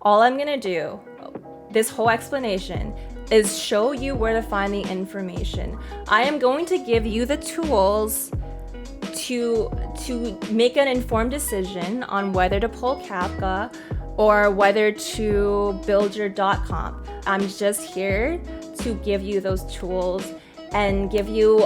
all I'm gonna do, this whole explanation, is show you where to find the information. I am going to give you the tools to make an informed decision on whether to pull Kafka or whether to build your DoT comp. I'm just here to give you those tools and give you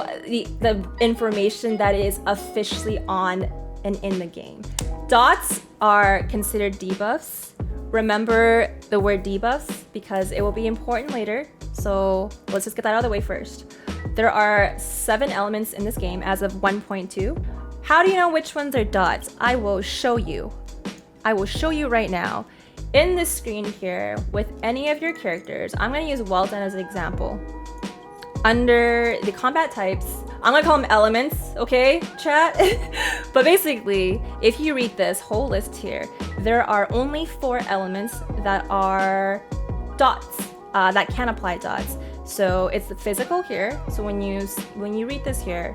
the information that is officially on and in the game. DoTs are considered debuffs. Remember the word debuffs because it will be important later. So let's just get that out of the way first. There are 7 elements in this game as of 1.2. How do you know which ones are DoTs? I will show you. I will show you right now. In this screen here, with any of your characters, I'm gonna use Walton as an example. Under the combat types, I'm gonna call them elements, okay, chat? But basically, if you read this whole list here, there are only 4 elements that are DoTs, that can apply DoTs. So it's the physical here. So when you read this here,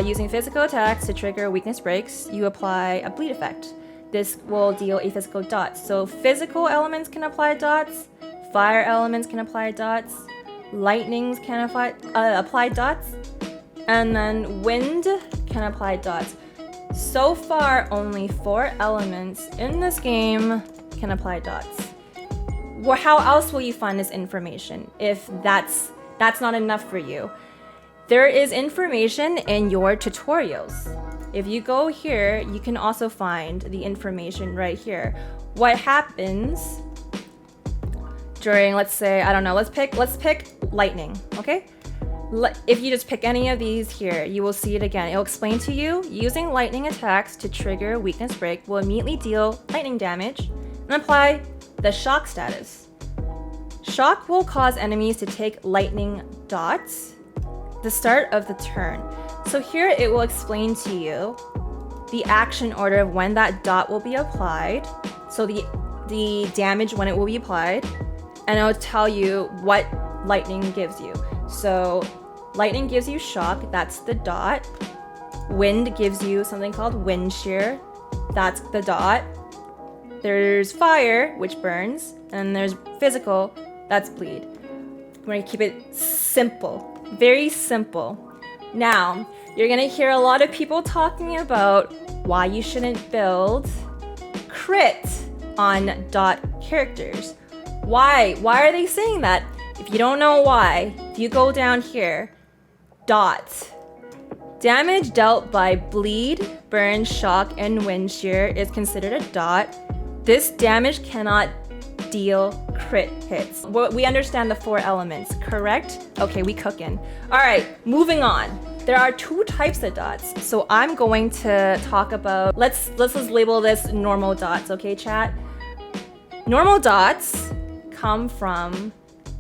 using physical attacks to trigger weakness breaks, you apply a bleed effect. This will deal a physical DoT. So physical elements can apply DoTs, fire elements can apply DoTs, lightnings can apply DoTs, and then wind can apply DoTs. So far, only 4 elements in this game can apply DoTs. Well, how else will you find this information if that's not enough for you? There is information in your tutorials. If you go here, you can also find the information right here. What happens during, let's say, I don't know, let's pick lightning, okay? If you just pick any of these here, you will see it again. It'll explain to you, using lightning attacks to trigger weakness break will immediately deal lightning damage and apply the shock status. Shock will cause enemies to take lightning DoTs the start of the turn. So here it will explain to you the action order of when that DoT will be applied, so the damage when it will be applied, and it will tell you what lightning gives you. So lightning gives you shock, that's the DoT. Wind gives you something called wind shear, that's the DoT. There's fire, which burns, and there's physical, that's bleed. We're gonna keep it simple, very simple. Now, you're gonna hear a lot of people talking about why you shouldn't build crit on DoT characters. Why? Why are they saying that? If you don't know why, if you go down here, DoT. Damage dealt by bleed, burn, shock, and wind shear is considered a DoT. This damage cannot deal crit hits. We understand the 4 elements, correct? Okay, we cookin'. All right, moving on. There are 2 types of DoTs. So I'm going to talk about, let's just label this normal DoTs, okay, chat? Normal DoTs come from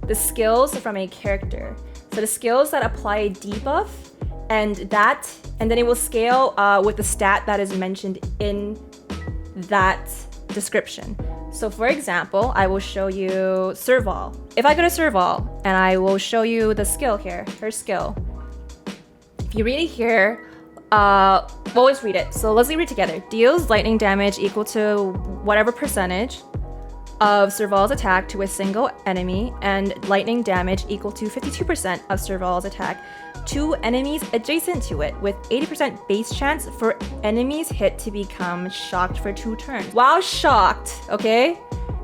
the skills from a character. So the skills that apply a debuff, and then it will scale with the stat that is mentioned in that description. So for example, I will show you Serval. If I go to Serval and I will show you the skill here, her skill. If you read it here, we'll always read it. So let's read it together. Deals lightning damage equal to whatever percentage of Serval's attack to a single enemy, and lightning damage equal to 52% of Serval's attack to enemies adjacent to it, with 80% base chance for enemies hit to become shocked for 2 turns. While shocked, okay,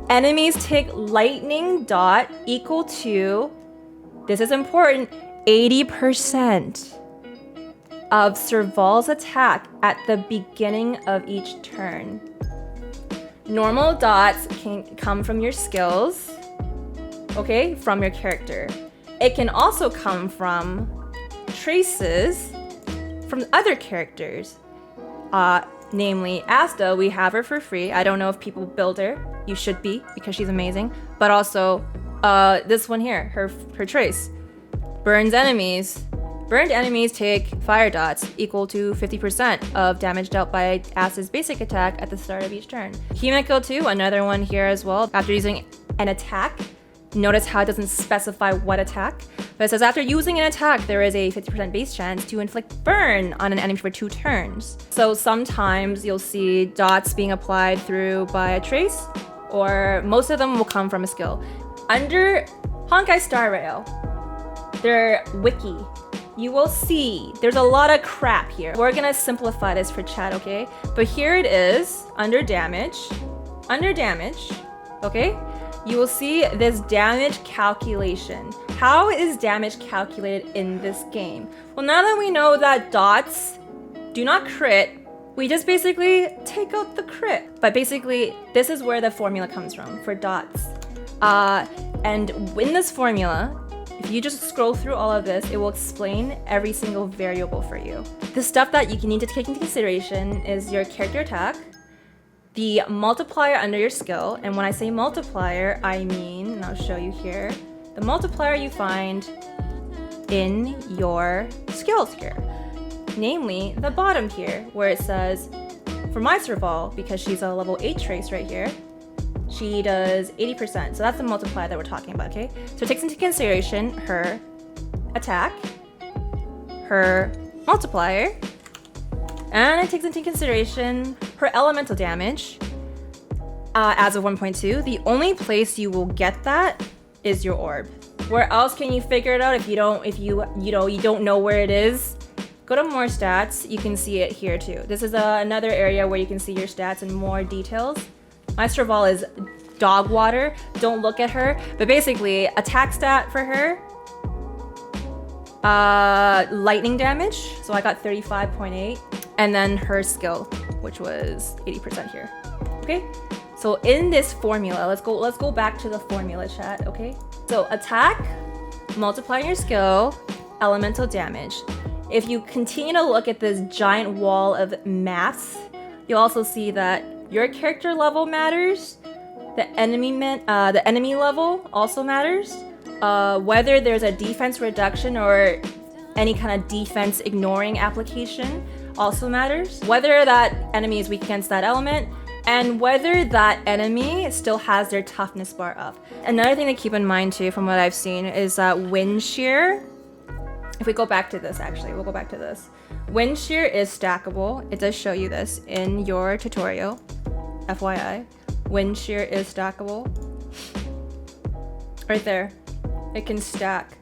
enemies take lightning DoT equal to, this is important, 80% of Serval's attack at the beginning of each turn. Normal DoTs can come from your skills, okay, from your character. It can also come from traces from other characters. Namely, Asta, we have her for free. I don't know if people build her. You should be, because she's amazing. But also, this one here, her trace. Burns enemies. Burned enemies take fire DoTs equal to 50% of damage dealt by Asta's basic attack at the start of each turn. Himeko too, another one here as well. After using an attack, notice how it doesn't specify what attack, but it says after using an attack, there is a 50% base chance to inflict burn on an enemy for 2 turns. So sometimes you'll see DoTs being applied through by a trace, or most of them will come from a skill. Under Honkai Star Rail, their wiki, you will see there's a lot of crap here. We're gonna simplify this for chat, okay? But here it is, under damage, okay? You will see this damage calculation. How is damage calculated in this game? Well, now that we know that dots do not crit, we just basically take out the crit. But basically, this is where the formula comes from for dots. And in this formula, if you just scroll through all of this, it will explain every single variable for you. The stuff that you need to take into consideration is your character attack, the multiplier under your skill, and when I say multiplier, I mean, and I'll show you here, the multiplier you find in your skills here. Namely, the bottom here, where it says, for my Serval, because she's a level 8 trace right here, she does 80%. So that's the multiplier that we're talking about, okay? So it takes into consideration her attack, her multiplier, and it takes into consideration her elemental damage as of 1.2. The only place you will get that is your orb. Where else can you figure it out if you don't know where it is? Go to more stats. You can see it here too. This is another area where you can see your stats in more details. My Serval is dog water. Don't look at her. But basically, attack stat for her, lightning damage. So I got 35.8, and then her skill, which was 80% here. Okay. So in this formula, let's go back to the formula, chat. Okay. So attack, multiplying your skill, elemental damage. If you continue to look at this giant wall of maths, you'll also see that your character level matters, the enemy level also matters, whether there's a defense reduction or any kind of defense ignoring application also matters, whether that enemy is weak against that element, and whether that enemy still has their toughness bar up. Another thing to keep in mind too, from what I've seen, is that wind shear. If we go back to this, actually, we'll go back to this. Wind shear is stackable. It does show you this in your tutorial. FYI, wind shear is stackable. Right there, it can stack.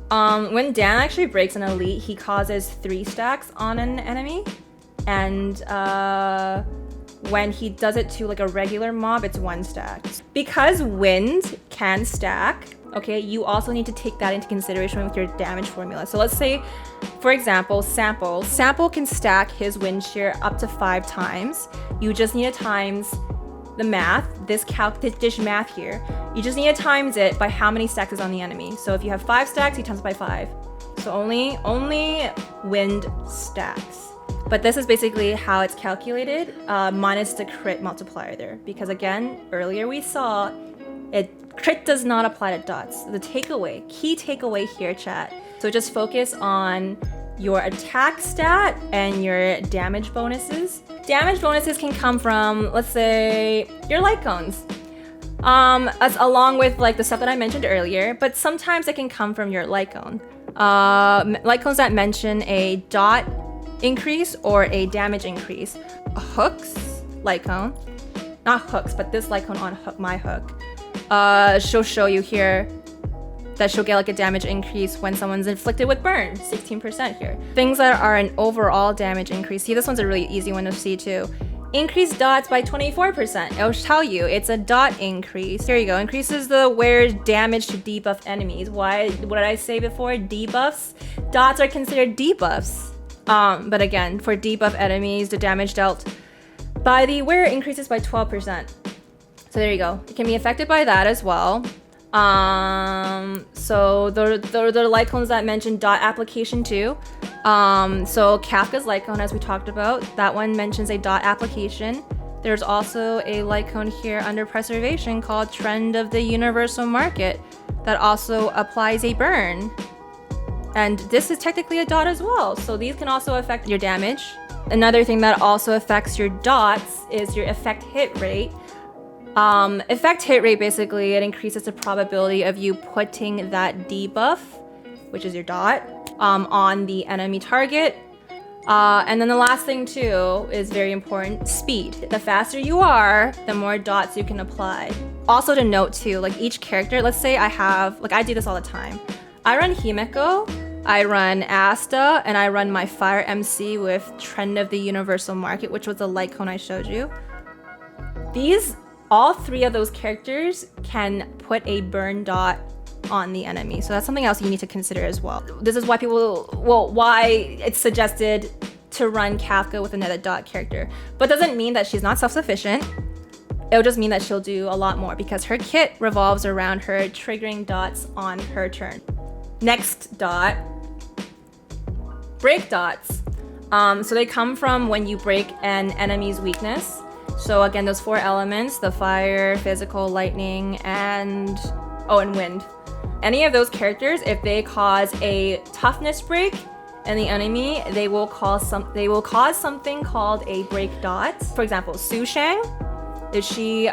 When Dan actually breaks an elite, he causes 3 stacks on an enemy, and when he does it to like a regular mob, it's 1 stack. Because wind can stack, okay, you also need to take that into consideration with your damage formula. So let's say, for example, Sample can stack his wind shear up to 5 times. You just need to times the math, this dish math here. You just need to times it by how many stacks is on the enemy. So if you have 5 stacks, you times it by 5. So only wind stacks. But this is basically how it's calculated, minus the crit multiplier there. Because again, earlier we saw crit does not apply to dots. The key takeaway here, chat. So just focus on your attack stat and your damage bonuses. Damage bonuses can come from, let's say, your light cones. Along with like the stuff that I mentioned earlier, but sometimes it can come from your light cone. Light cones that mention a dot increase or a damage increase. Hooks, light cone. Not hooks, but this light cone on my hook. She'll show you here that she'll get like a damage increase when someone's inflicted with burn, 16% here. Things that are an overall damage increase. See, this one's a really easy one to see too. Increase dots by 24%. It'll tell you it's a dot increase. Here you go. Increases the wearer's damage to debuff enemies. Why? What did I say before? Debuffs? Dots are considered debuffs. But again, for debuff enemies, the damage dealt by the wearer increases by 12%. So there you go. It can be affected by that as well. So the light cones that mentioned dot application too. So Kafka's light cone, as we talked about, that one mentions a dot application. There's also a light cone here under preservation called Trend of the Universal Market that also applies a burn. And this is technically a dot as well. So these can also affect your damage. Another thing that also affects your dots is your effect hit rate. Effect hit rate, basically, it increases the probability of you putting that debuff, which is your dot, on the enemy target. And then the last thing too is very important, speed. The faster you are, the more dots you can apply. Also to note too, like each character, let's say I do this all the time. I run Himeko, I run Asta, and I run my Fire MC with Trend of the Universal Market, which was the light cone I showed you. All three of those characters can put a burn dot on the enemy. So that's something else you need to consider as well. This is why why it's suggested to run Kafka with another dot character. But doesn't mean that she's not self-sufficient. It'll just mean that she'll do a lot more because her kit revolves around her triggering dots on her turn. Next dot, break dots. So they come from when you break an enemy's weakness. So again, those 4 elements, the fire, physical, lightning, and wind. Any of those characters, if they cause a toughness break in the enemy, they will cause something called a break dot. For example, Su Shang, if she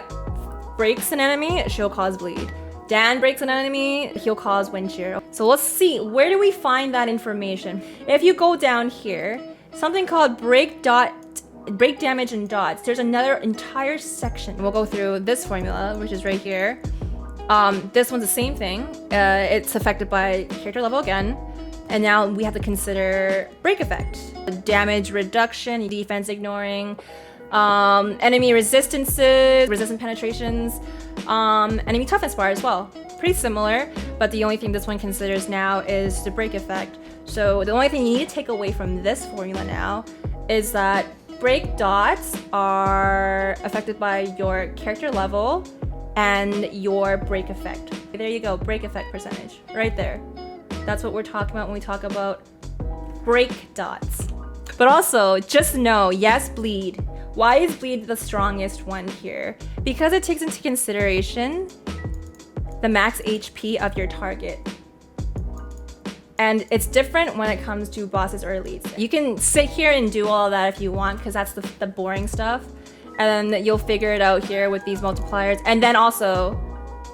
breaks an enemy, she'll cause bleed. Dan breaks an enemy, he'll cause wind shear. So let's see, where do we find that information? If you go down here, something called break damage and dots, there's another entire section. We'll go through this formula, which is right here. This one's the same thing. It's affected by character level again. And now we have to consider break effect. Damage reduction, defense ignoring, enemy resistances, resistant penetrations, enemy toughness bar as well. Pretty similar, but the only thing this one considers now is the break effect. So the only thing you need to take away from this formula now is that break dots are affected by your character level and your break effect. There you go, break effect percentage, right there. That's what we're talking about when we talk about break dots. But also, just know, yes, bleed. Why is bleed the strongest one here? Because it takes into consideration the max HP of your target. And it's different when it comes to bosses or elites. You can sit here and do all of that if you want, because that's the boring stuff. And then you'll figure it out here with these multipliers. And then also,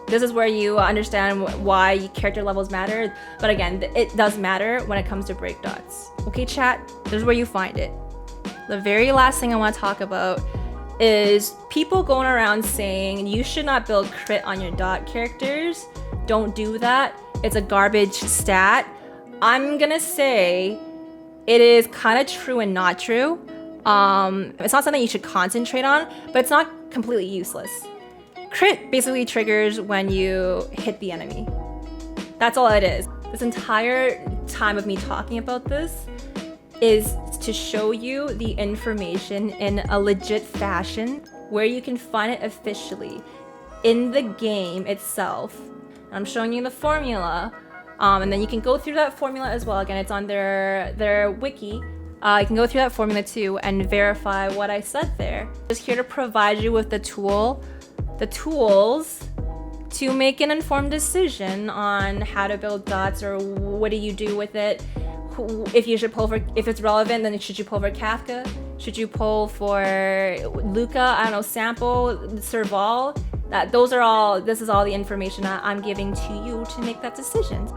this is where you understand why character levels matter. But again, it does matter when it comes to break dots. Okay, chat, this is where you find it. The very last thing I want to talk about is people going around saying you should not build crit on your dot characters. Don't do that. It's a garbage stat. I'm gonna say it is kind of true and not true. It's not something you should concentrate on, but it's not completely useless. Crit basically triggers when you hit the enemy. That's all it is. This entire time of me talking about this is to show you the information in a legit fashion where you can find it officially in the game itself. I'm showing you the formula. And then you can go through that formula as well. Again, it's on their wiki. You can go through that formula too and verify what I said there. Just here to provide you with the tools to make an informed decision on how to build dots or what do you do with it. If you should pull for, if it's relevant, then should you pull for Kafka? Should you pull for Luca? I don't know, Sample, Serval? This is all the information I'm giving to you to make that decision.